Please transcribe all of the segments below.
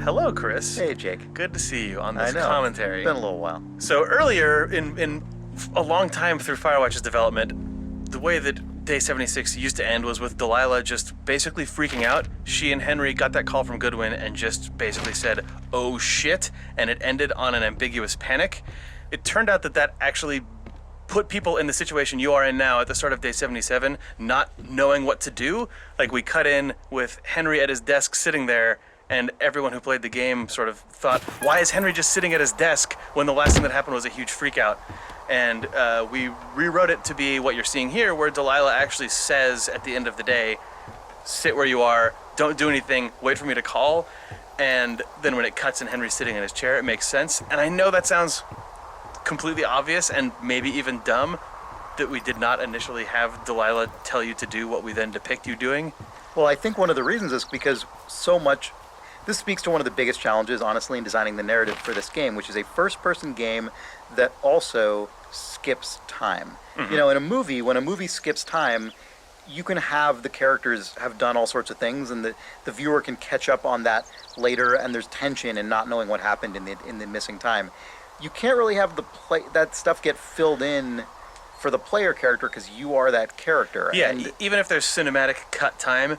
Hello, Chris. Hey, Jake. Good to see you on this I know. commentary. It's been a little while. So earlier, in a long time through Firewatch's development, the way that Day 76 used to end was with Delilah just basically freaking out. She and Henry got that call from Goodwin and just basically said, "Oh shit," and it ended on an ambiguous panic. It turned out that that actually put people in the situation you are in now at the start of Day 77, not knowing what to do. Like, we cut in with Henry at his desk sitting there, and everyone who played the game sort of thought, why is Henry just sitting at his desk when the last thing that happened was a huge freak out? And we rewrote it to be what you're seeing here, where Delilah actually says at the end of the day, sit where you are, don't do anything, wait for me to call. And then when it cuts and Henry's sitting in his chair, it makes sense. And I know that sounds completely obvious and maybe even dumb, that we did not initially have Delilah tell you to do what we then depict you doing. Well, I think one of the reasons is because so much... This speaks to one of the biggest challenges, honestly, in designing the narrative for this game, which is a first-person game that also skips time. Mm-hmm. You know, in a movie, when a movie skips time, you can have the characters have done all sorts of things, and the viewer can catch up on that later, and there's tension in not knowing what happened in the missing time. You can't really have that stuff get filled in for the player character because you are that character. Yeah, and even if there's cinematic cut time,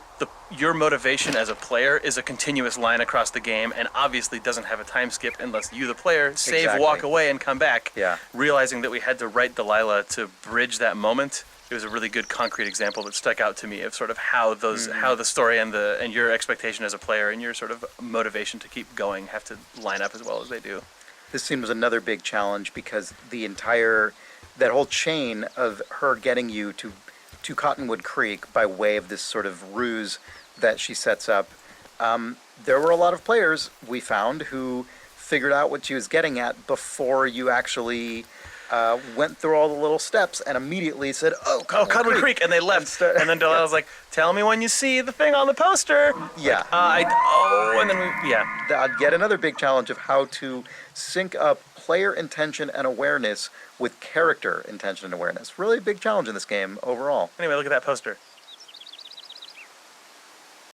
your motivation as a player is a continuous line across the game, and obviously doesn't have a time skip unless you, the player, save, Exactly. walk away, and come back. Yeah. Realizing that we had to write Delilah to bridge that moment. It was a really good concrete example that stuck out to me of sort of how the story and your expectation as a player and your sort of motivation to keep going have to line up as well as they do. This scene was another big challenge because that whole chain of her getting you to Cottonwood Creek by way of this sort of ruse that she sets up, there were a lot of players we found who figured out what she was getting at before you actually went through all the little steps and immediately said, "Oh, Cottonwood Creek," and they left. And then Delilah was like, "Tell me when you see the thing on the poster." Yeah. And then I'd get another big challenge of how to sync up player intention and awareness with character intention and awareness. Really big challenge in this game overall. Anyway, look at that poster.